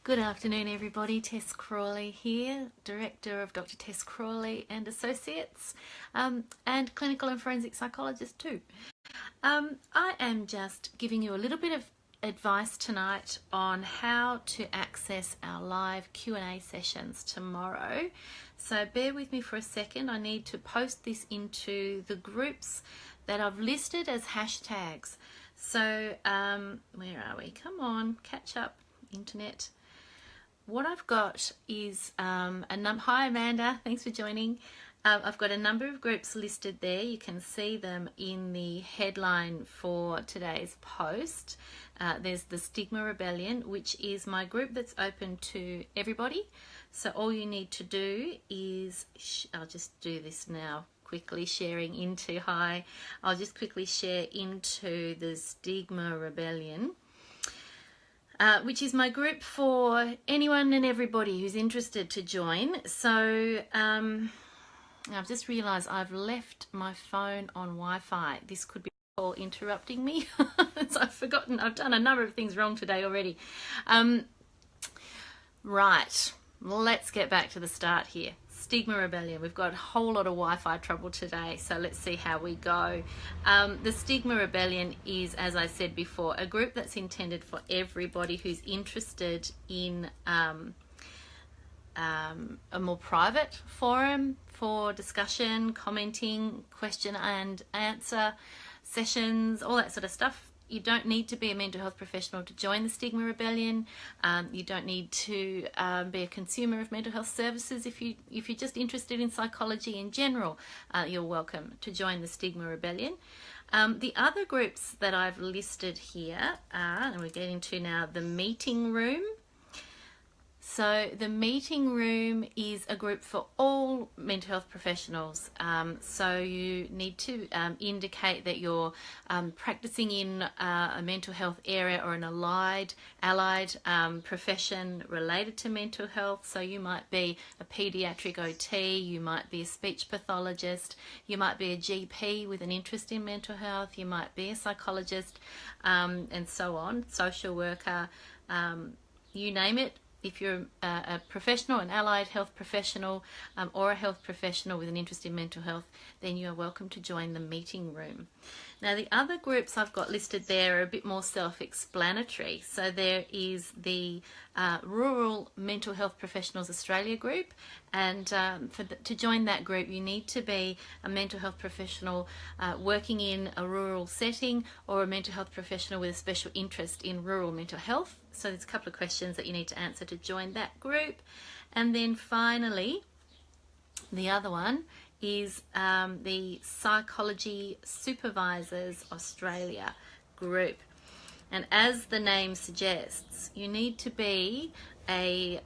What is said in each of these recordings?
Good afternoon, everybody. Tess Crawley here, Director of Dr. Tess Crawley and Associates, and clinical and forensic psychologist too. I am just giving you a little bit of advice tonight on how to access our live Q&A sessions tomorrow. So bear with me for a second. I need to post this into the groups that I've listed as hashtags. So where are we? Come on, catch up, internet. What I've got is hi Amanda, thanks for joining. I've got a number of groups listed there. You can see them in the headline for today's post. There's the Stigma Rebellion, which is my group that's open to everybody. So all you need to do is, I'll just do this now quickly, sharing into, I'll just quickly share into the Stigma Rebellion. Which is my group for anyone and everybody who's interested to join. So I've just realised I've left my phone on Wi-Fi. This could be all interrupting me. So I've forgotten. I've done a number of things wrong today already. Right, let's get back to the start here. Stigma Rebellion. We've got a whole lot of Wi-Fi trouble today, so let's see how we go. The Stigma Rebellion is, as I said before, a group that's intended for everybody who's interested in a more private forum for discussion, commenting, question and answer sessions, all that sort of stuff. You don't need to be a mental health professional to join the Stigma Rebellion. You don't need to be a consumer of mental health services. If you're just interested in psychology in general, you're welcome to join the Stigma Rebellion. The other groups that I've listed here are, and we're getting to now, the Meeting Room. So the Meeting Room is a group for all mental health professionals. So you need to indicate that you're practicing in a mental health area or an allied profession related to mental health. So you might be a pediatric OT, you might be a speech pathologist, you might be a GP with an interest in mental health, you might be a psychologist, and so on, social worker, you name it. If you're a professional, an allied health professional, or a health professional with an interest in mental health, then you are welcome to join the Meeting Room. Now, the other groups I've got listed there are a bit more self-explanatory. So there is the Rural Mental Health Professionals Australia group, and to join that group, you need to be a mental health professional working in a rural setting, or a mental health professional with a special interest in rural mental health. So there's a couple of questions that you need to answer to join that group. And then finally, the other one is the Psychology Supervisors Australia group. And as the name suggests, you need to be a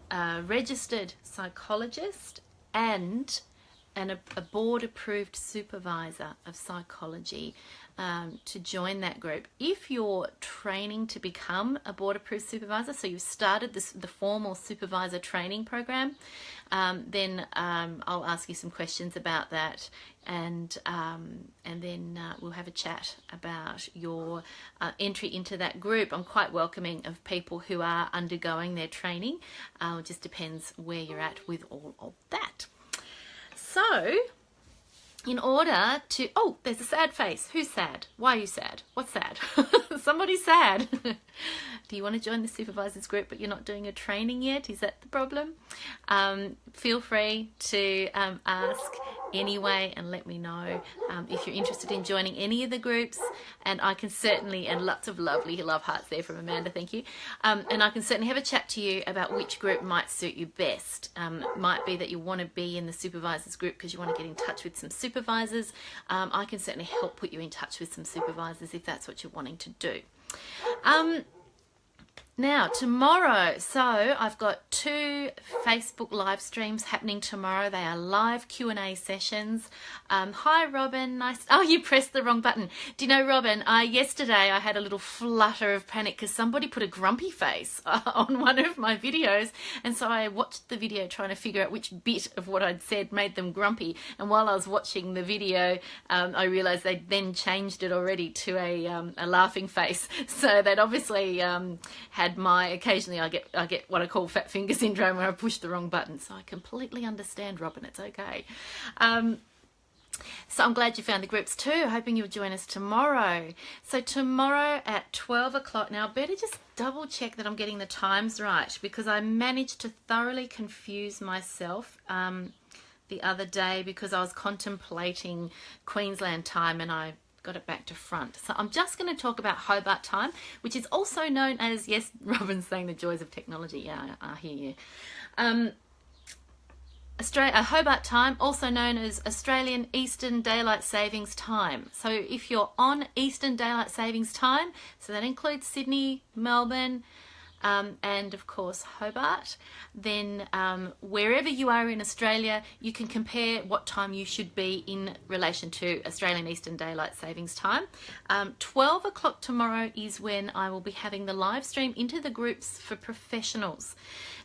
registered psychologist and a board-approved supervisor of psychology to join that group. If you're training to become a board-approved supervisor, so you've started the formal supervisor training program, then I'll ask you some questions about that, and then we'll have a chat about your entry into that group. I'm quite welcoming of people who are undergoing their training. It just depends where you're at with all of that. So, in order to... Oh, there's a sad face. Who's sad? Why are you sad? What's sad? Somebody's sad. Do you want to join the supervisors group but you're not doing a training yet? Is that the problem? Feel free to ask anyway and let me know if you're interested in joining any of the groups, and I can certainly, and lots of lovely love hearts there from Amanda, thank you, and I can certainly have a chat to you about which group might suit you best. It might be that you want to be in the supervisors group because you want to get in touch with some supervisors. I can certainly help put you in touch with some supervisors if that's what you're wanting to do. Now, tomorrow, so I've got 2 Facebook live streams happening tomorrow. They are live Q&A sessions. Hi, Robin. Nice. Oh, you pressed the wrong button. Do you know, Robin, yesterday I had a little flutter of panic because somebody put a grumpy face on one of my videos. And so I watched the video trying to figure out which bit of what I'd said made them grumpy. And while I was watching the video, I realised they'd then changed it already to a laughing face. So they'd obviously had occasionally I get what I call fat finger syndrome where I push the wrong button. So I completely understand, Robin. It's okay. So I'm glad you found the groups too. Hoping you'll join us tomorrow. So tomorrow at 12 o'clock. Now I better just double check that I'm getting the times right, because I managed to thoroughly confuse myself the other day because I was contemplating Queensland time and I got it back to front. So I'm just going to talk about Hobart time, which is also known as, yes, Robin's saying the joys of technology. Yeah, I hear you. Hobart time, also known as Australian Eastern Daylight Savings Time. So if you're on Eastern Daylight Savings Time, so that includes Sydney, Melbourne, and of course Hobart, then wherever you are in Australia, you can compare what time you should be in relation to Australian Eastern Daylight Savings Time. 12 o'clock tomorrow is when I will be having the live stream into the groups for professionals.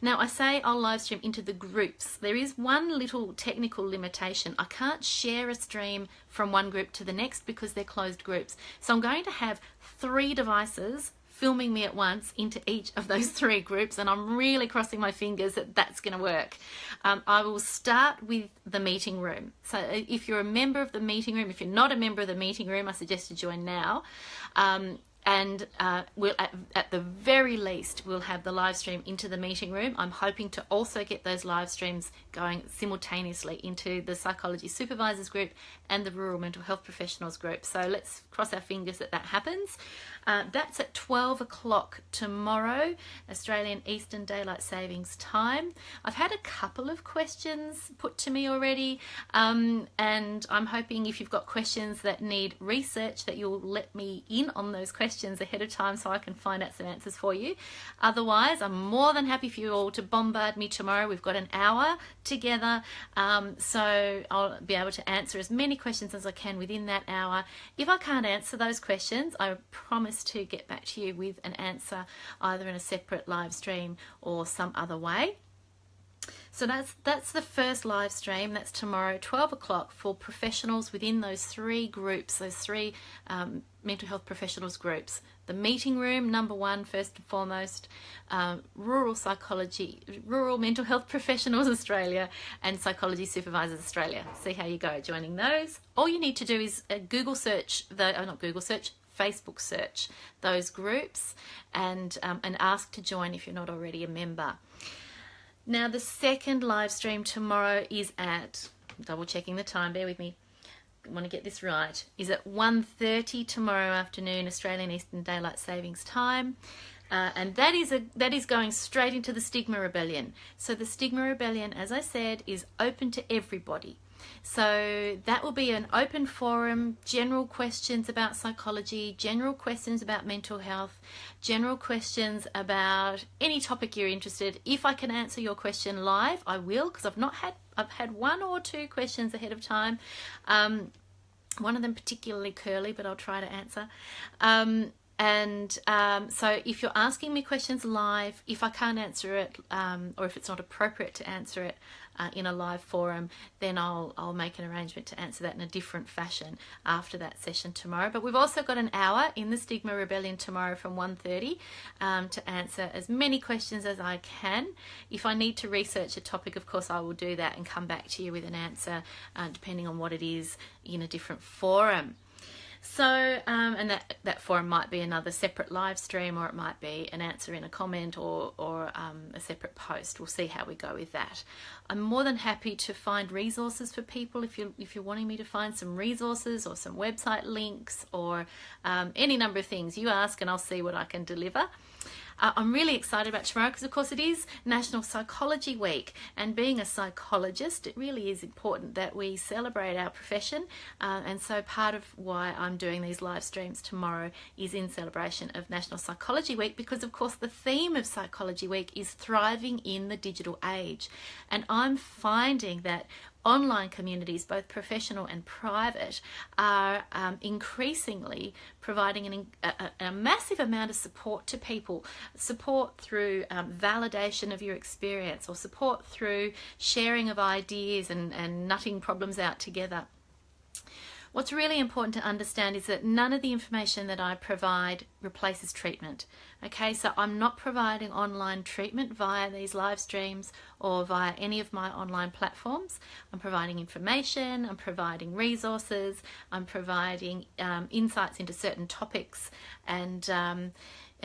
Now I say I'll live stream into the groups. There is one little technical limitation. I can't share a stream from one group to the next because they're closed groups. So I'm going to have 3 devices filming me at once into each of those 3 groups, and I'm really crossing my fingers that that's going to work. I will start with the meeting room. So if you're a member of the meeting room, if you're not a member of the meeting room, I suggest you join now. And we'll at the very least we'll have the live stream into the meeting room. I'm hoping to also get those live streams going simultaneously into the Psychology Supervisors group and the Rural Mental Health Professionals group. So let's cross our fingers that that happens. That's at 12 o'clock tomorrow, Australian Eastern Daylight Savings Time. I've had a couple of questions put to me already, and I'm hoping if you've got questions that need research that you'll let me in on those questions ahead of time so I can find out some answers for you. Otherwise, I'm more than happy for you all to bombard me tomorrow. We've got an hour together, so I'll be able to answer as many questions as I can within that hour. If I can't answer those questions, I promise to get back to you with an answer either in a separate live stream or some other way. So that's the first live stream. That's tomorrow, 12 o'clock, for professionals within those 3 groups, those 3 mental health professionals groups. The meeting room, number 1, first and foremost, Rural Mental Health Professionals Australia, and Psychology Supervisors Australia. See how you go joining those. All you need to do is Google search, Facebook search those groups and ask to join if you're not already a member. Now the second live stream tomorrow is at, double checking the time, bear with me, I want to get this right, is at 1:30 tomorrow afternoon, Australian Eastern Daylight Savings Time. And that is going straight into the Stigma Rebellion. So the Stigma Rebellion, as I said, is open to everybody. So that will be an open forum, general questions about psychology, general questions about mental health, general questions about any topic you're interested. If I can answer your question live, I will, because I've had 1 or 2 questions ahead of time. One of them particularly curly, but I'll try to answer. So if you're asking me questions live, if I can't answer it, or if it's not appropriate to answer it in a live forum, then I'll make an arrangement to answer that in a different fashion after that session tomorrow. But we've also got an hour in the Stigma Rebellion tomorrow from 1:30 to answer as many questions as I can. If I need to research a topic, of course I will do that and come back to you with an answer depending on what it is in a different forum. So, and that forum might be another separate live stream, or it might be an answer in a comment or a separate post. We'll see how we go with that. I'm more than happy to find resources for people if you're wanting me to find some resources or some website links or any number of things. You ask and I'll see what I can deliver. I'm really excited about tomorrow because, of course, it is National Psychology Week, and being a psychologist, it really is important that we celebrate our profession, and so part of why I'm doing these live streams tomorrow is in celebration of National Psychology Week, because, of course, the theme of Psychology Week is thriving in the digital age, and I'm finding that online communities, both professional and private, are increasingly providing a massive amount of support to people. Support through validation of your experience, or support through sharing of ideas and nutting problems out together. What's really important to understand is that none of the information that I provide replaces treatment. Okay, so I'm not providing online treatment via these live streams or via any of my online platforms. I'm providing information, I'm providing resources, I'm providing insights into certain topics and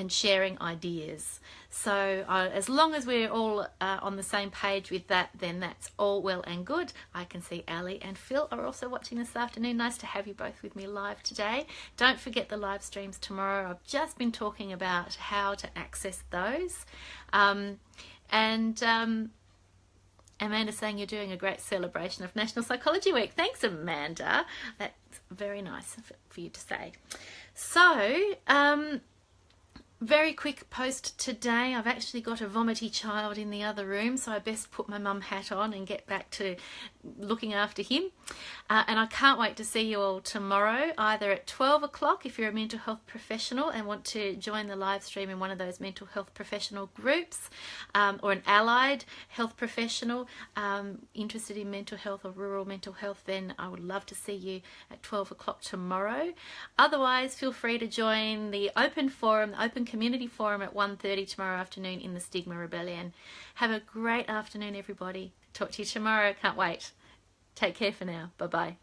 sharing ideas. So as long as we're all on the same page with that, then that's all well and good. I can see Ali and Phil are also watching this afternoon. Nice to have you both with me live today. Don't forget the live streams tomorrow. I've just been talking about how to access those. Amanda's saying you're doing a great celebration of National Psychology Week. Thanks, Amanda. That's very nice for you to say. So, very quick post today. I've actually got a vomity child in the other room, so I best put my mum hat on and get back to looking after him. And I can't wait to see you all tomorrow, either at 12 o'clock if you're a mental health professional and want to join the live stream in one of those mental health professional groups, or an allied health professional interested in mental health or rural mental health, then I would love to see you at 12 o'clock tomorrow. Otherwise, feel free to join the open forum, the open community forum at 1:30 tomorrow afternoon in the Stigma Rebellion. Have a great afternoon, everybody. Talk to you tomorrow. Can't wait. Take care for now. Bye-bye.